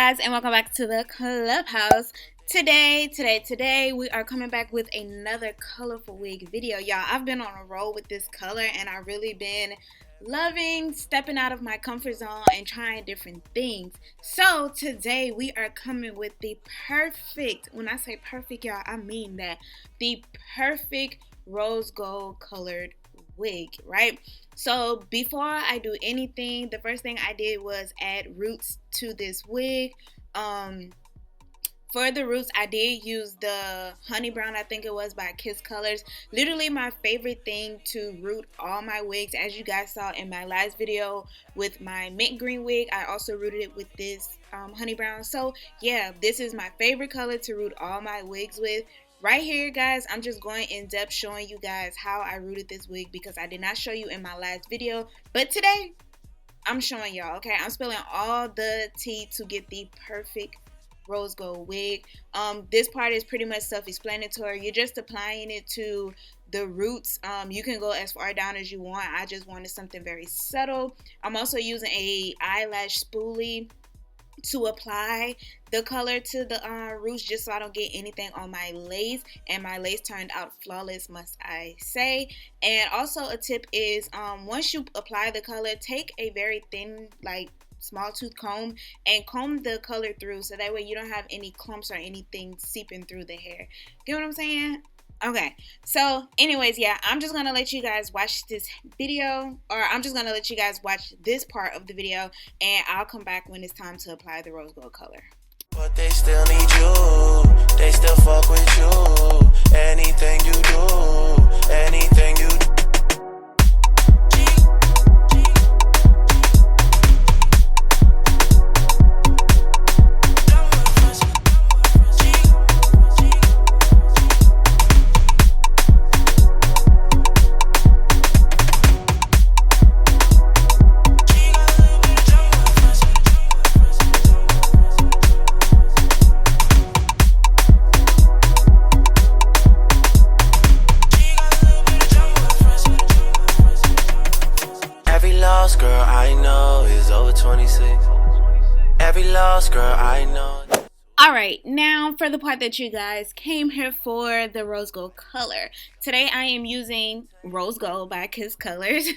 guys, and welcome back to the Clubhouse. Today we are coming back with another colorful wig video. Y'all, I've been on a roll with this color and I've really been loving stepping out of my comfort zone and trying different things. So today we are coming with the perfect, when I say perfect, y'all, I mean that, the perfect rose gold colored wig, right? So before I do anything, the first thing I did was add roots to this wig. For the roots, I did use the honey brown, I think it was, by Kiss Colors. Literally my favorite thing to root all my wigs. As you guys saw in my last video with my mint green wig, I also rooted it with this honey brown. So yeah, this is my favorite color to root all my wigs with. Right here, guys, I'm just going in depth showing you guys how I rooted this wig because I did not show you in my last video. But today, I'm showing y'all, okay? I'm spilling all the tea to get the perfect rose gold wig. This part is pretty much self-explanatory. You're just applying it to the roots. You can go as far down as you want. I just wanted something very subtle. I'm also using a eyelash spoolie to apply the color to the roots, just so I don't get anything on my lace. And my lace turned out flawless, must I say. And also a tip is, once you apply the color, take a very thin, like, small tooth comb and comb the color through, so that way you don't have any clumps or anything seeping through the hair. Get what I'm saying? Okay, so anyways, yeah, I'm just gonna let you guys watch this video, or I'm just gonna let you guys watch this part of the video, and I'll come back when it's time to apply the rose gold color. But they still need you, they still fuck with you. Anything you do, anything you do. Girl I know is over 26. Every lost girl I know. Alright, now for the part that you guys came here for, the rose gold color. Today I am using Rose Gold by Kiss Colors.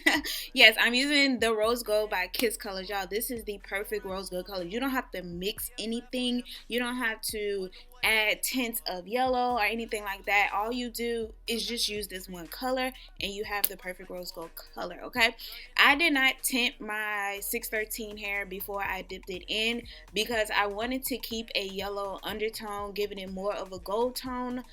Yes, I'm using the Rose Gold by Kiss Colors, y'all. This is the perfect rose gold color. You don't have to mix anything. You don't have to add tints of yellow or anything like that. All you do is just use this one color and you have the perfect rose gold color, okay? I did not tint my 613 hair before I dipped it in because I wanted to keep a yellow undertone, giving it more of a gold tone.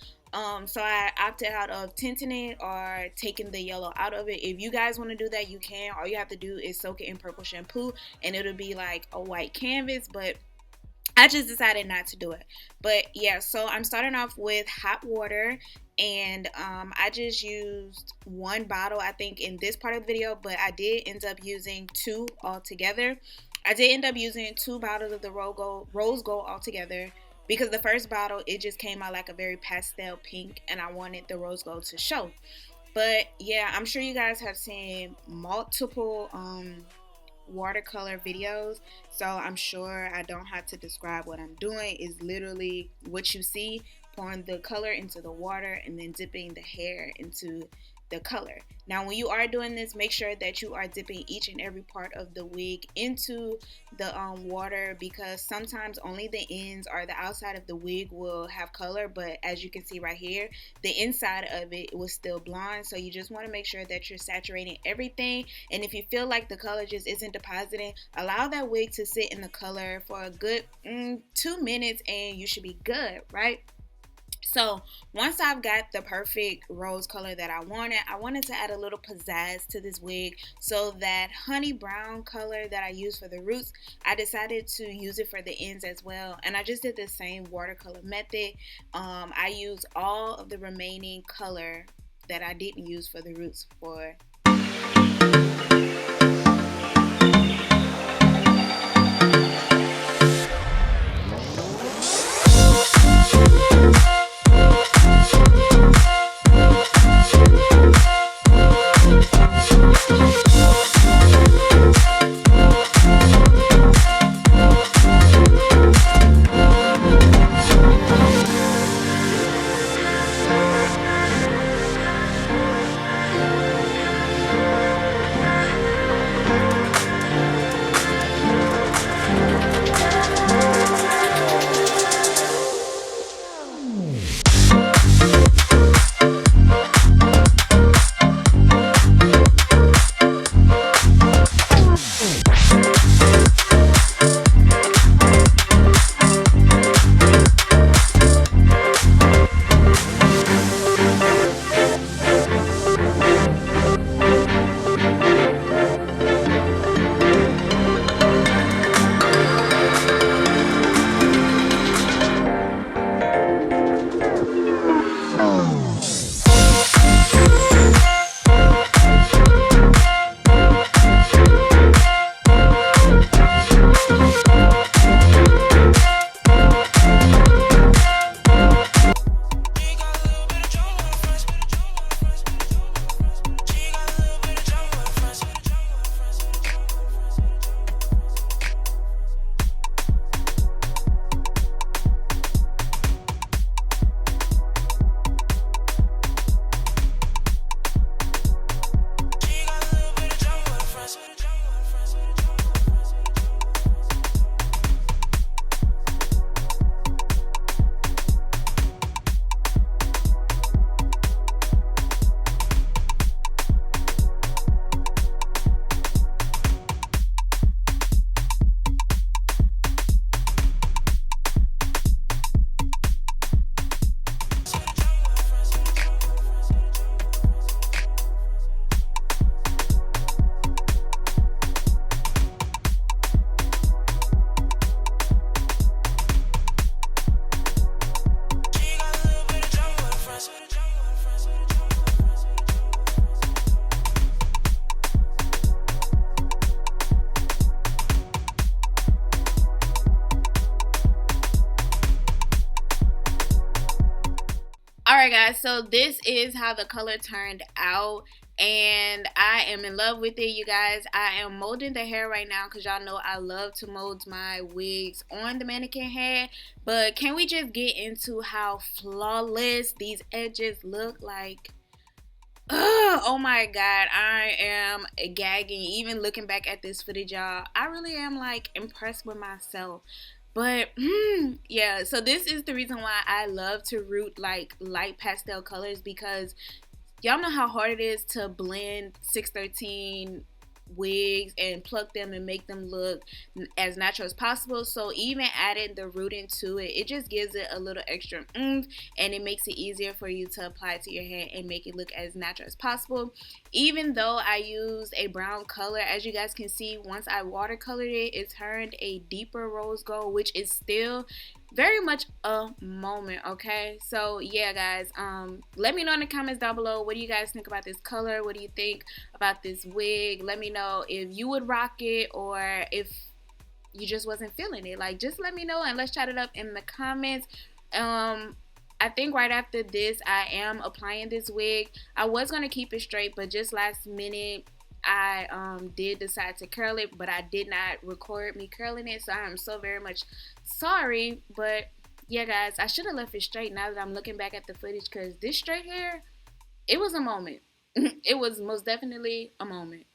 So I opted out of tinting it or taking the yellow out of it. If you guys want to do that, you can. All you have to do is soak it in purple shampoo and it'll be like a white canvas, but I just decided not to do it. But yeah, so I'm starting off with hot water, and I just used one bottle, I think, in this part of the video, but I did end up using two altogether. I did end up using 2 bottles of the rose gold altogether, because the first bottle, it just came out like a very pastel pink, and I wanted the rose gold to show. But yeah, I'm sure you guys have seen multiple watercolor videos, so I'm sure I don't have to describe what I'm doing. Is literally what you see, pouring the color into the water and then dipping the hair into the color. Now when you are doing this, make sure that you are dipping each and every part of the wig into the water, because sometimes only the ends or the outside of the wig will have color, but as you can see right here, the inside of it was still blonde. So you just want to make sure that you're saturating everything, and if you feel like the color just isn't depositing, allow that wig to sit in the color for a good 2 minutes and you should be good, right? So once I've got the perfect rose color that I wanted to add a little pizzazz to this wig. So that honey brown color that I used for the roots, I decided to use it for the ends as well. And I just did the same watercolor method. I used all of the remaining color that I didn't use for the roots for Alright guys, so this is how the color turned out, and I am in love with it, you guys. I am molding the hair right now because y'all know I love to mold my wigs on the mannequin head. But can we just get into how flawless these edges look? Like, oh my god, I am gagging even looking back at this footage, y'all. I really am like impressed with myself. But yeah, so this is the reason why I love to root like light pastel colors, because y'all know how hard it is to blend 613 wigs and pluck them and make them look as natural as possible. So even adding the rooting to it, it just gives it a little extra oomph, and it makes it easier for you to apply it to your hair and make it look as natural as possible. Even though I used a brown color, as you guys can see, once I watercolored it, it turned a deeper rose gold, which is still very much a moment. Okay, so yeah guys, let me know in the comments down below, what do you guys think about this color? What do you think about this wig? Let me know if you would rock it or if you just wasn't feeling it. Like, just let me know and let's chat it up in the comments. I think right after this I am applying this wig. I was gonna keep it straight, but just last minute I did decide to curl it, but I did not record me curling it, so I am so very much sorry. But yeah guys, I should have left it straight now that I'm looking back at the footage, because this straight hair, it was a moment. It was most definitely a moment.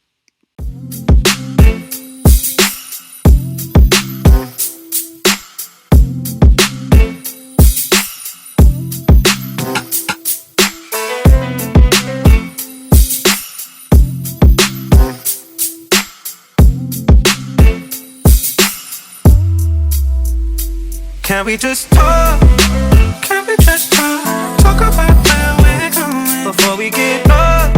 Can we just talk? Can we just talk? Talk about where we're going before we get lost.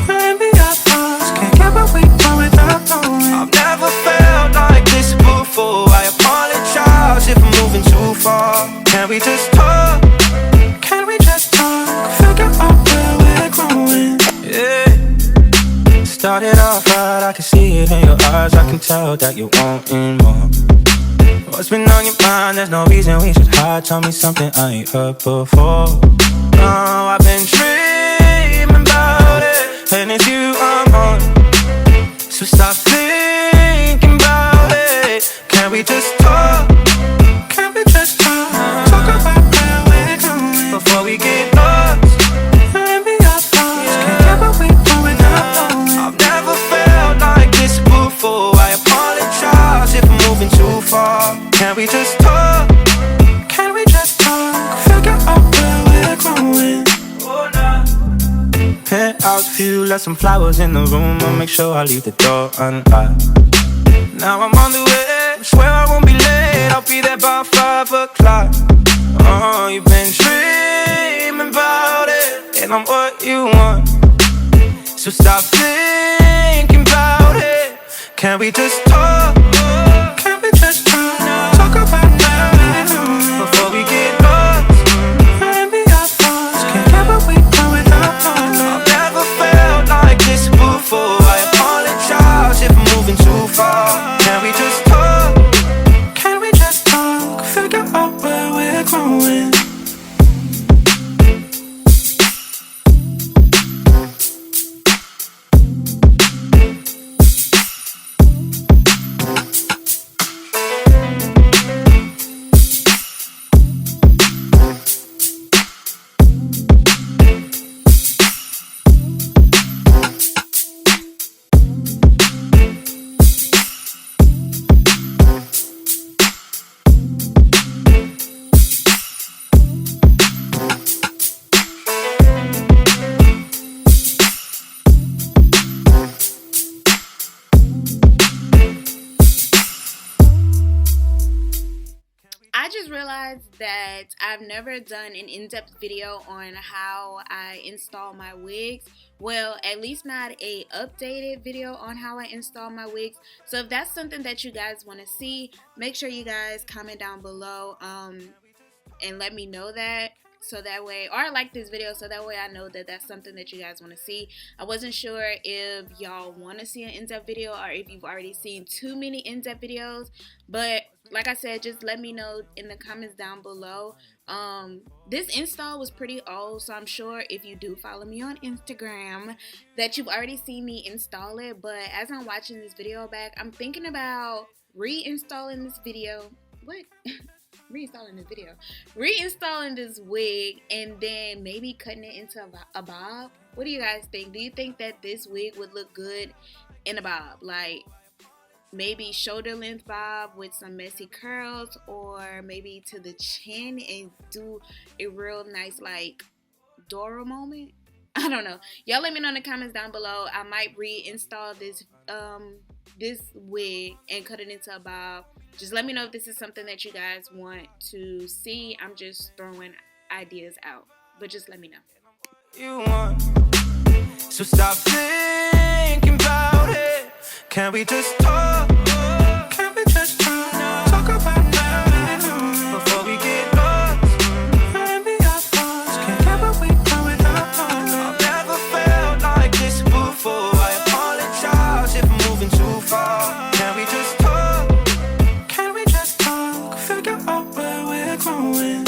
Maybe our thoughts can't get what we want without knowing. I've never felt like this before. I apologize if I'm moving too far. Can we just talk? Can we just talk? Figure out where we're growing. Yeah. Started off right, I can see it in your eyes. I can tell that you're wanting more. What's been on your mind? There's no reason we should hide. Tell me something I ain't heard before. Oh, I've been dreaming about it, and it's you I'm on. So stop thinking about it. Can we just talk? Can we just talk? Talk about where we're going before we get lost. Maybe our thoughts can't get what we want without knowing. I've never felt like this before. I apologize if I'm moving too far. Can we just talk? Can we just talk? Figure out where we're growing. Oh, nah. Penthouse view, left some flowers in the room. I'll make sure I leave the door unlocked. Now I'm on the way, swear I won't be late. I'll be there by 5 o'clock. Oh, you've been dreaming about it, and I'm what you want. So stop thinking about it. Can we just talk? Can we just talk? Talk about where we're going before we get lost. Maybe our thoughts can't get what we want without knowing. I've never felt like this before. I apologize if I'm moving too far. Can we just talk? Can we just talk? Figure out where we're growing. I just realized that I've never done an in-depth video on how I install my wigs. Well, at least not a updated video on how I install my wigs. So if that's something that you guys want to see, make sure you guys comment down below and let me know that. So that way, or like this video, so that way I know that that's something that you guys want to see. I wasn't sure if y'all want to see an in-depth video or if you've already seen too many in-depth videos, but like I said, just let me know in the comments down below This install was pretty old, so I'm sure if you do follow me on Instagram that you've already seen me install it. But as I'm watching this video back, I'm thinking about reinstalling this video. What? Reinstalling this wig, and then maybe cutting it into a bob. What do you guys think? Do you think that this wig would look good in a bob? Like maybe shoulder length bob with some messy curls, or maybe to the chin and do a real nice like Dora moment? I don't know. Y'all let me know in the comments down below. I might reinstall this this wig and cut it into a bob. Just let me know if this is something that you guys want to see. I'm just throwing ideas out, but just let me know. You want, so stop thinking about it. Can we just talk? Can we just talk about now before we get lost? And be our thoughts. Can't get what we do without us. I've never felt like this before. I apologize if I'm moving too far. Can we just talk? Can we just talk? Figure out where we're going.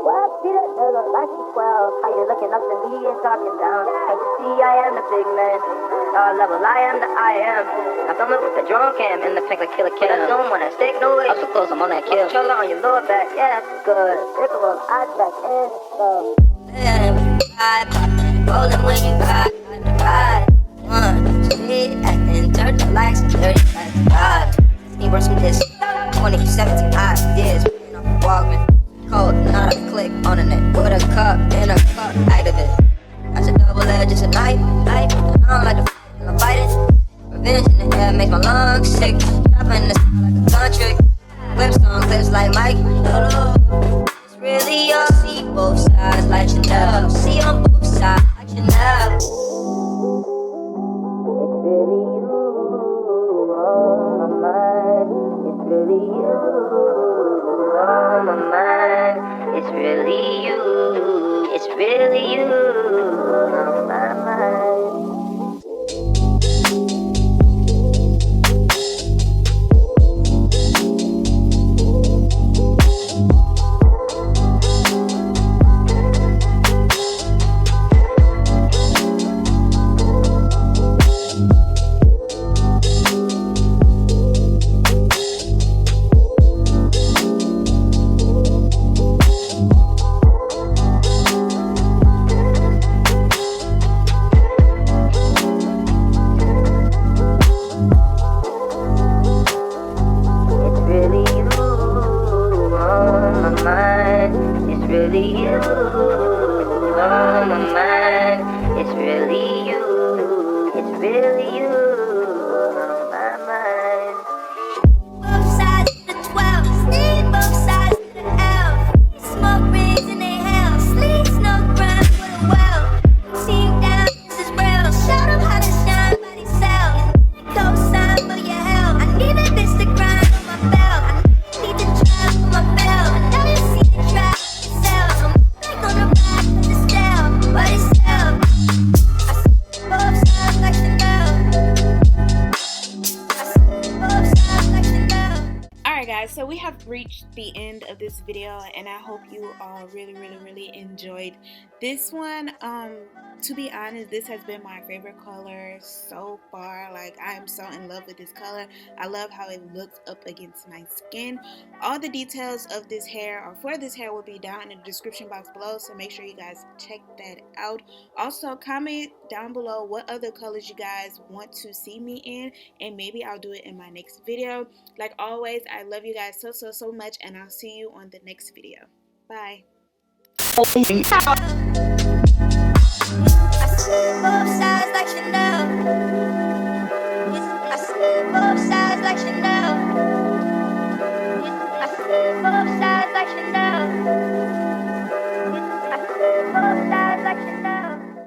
Well, see that nigga like you 12. How you looking up to me and talking down? Can't you see I am the big man? Star level, I am the I am. I'm coming with the drone cam in the pink like killer cam. Zoom when I stick no way. Up so close, I'm on that kill. Controller on your lower back, yeah, that's good. Circle eyes back in, so. Yeah, when you ride, rolling when you ride, ride. One, shit, acting dirty like some dirty like he works with this 2017 ideas, off the Walkman. Cold, not a click on the net with a cup and a cup activist. That's a double edge, it's a knife. I don't like to I'm fighting. Revenge in the air makes my lungs sick. Dropping the like a gun trick. Whip song clips like Mike. It's really your see both sides like Chanel. See on both sides like Chanel. It's really you on my mind. It's really you on my mind. It's really you. It's really you on my mind. On the Alright guys, so we have reached the end of this video and I hope you all really enjoyed this one. To be honest, this has been my favorite color so far. Like, I am so in love with this color. I love how it looks up against my skin. All the details of this hair or for this hair will be down in the description box below, so make sure you guys check that out. Also, comment down below what other colors you guys want to see me in, and maybe I'll do it in my next video. Like always, I love you guys so much, and I'll see you on the next video. Bye. I see both sides like Chanel. I see both sides like Chanel.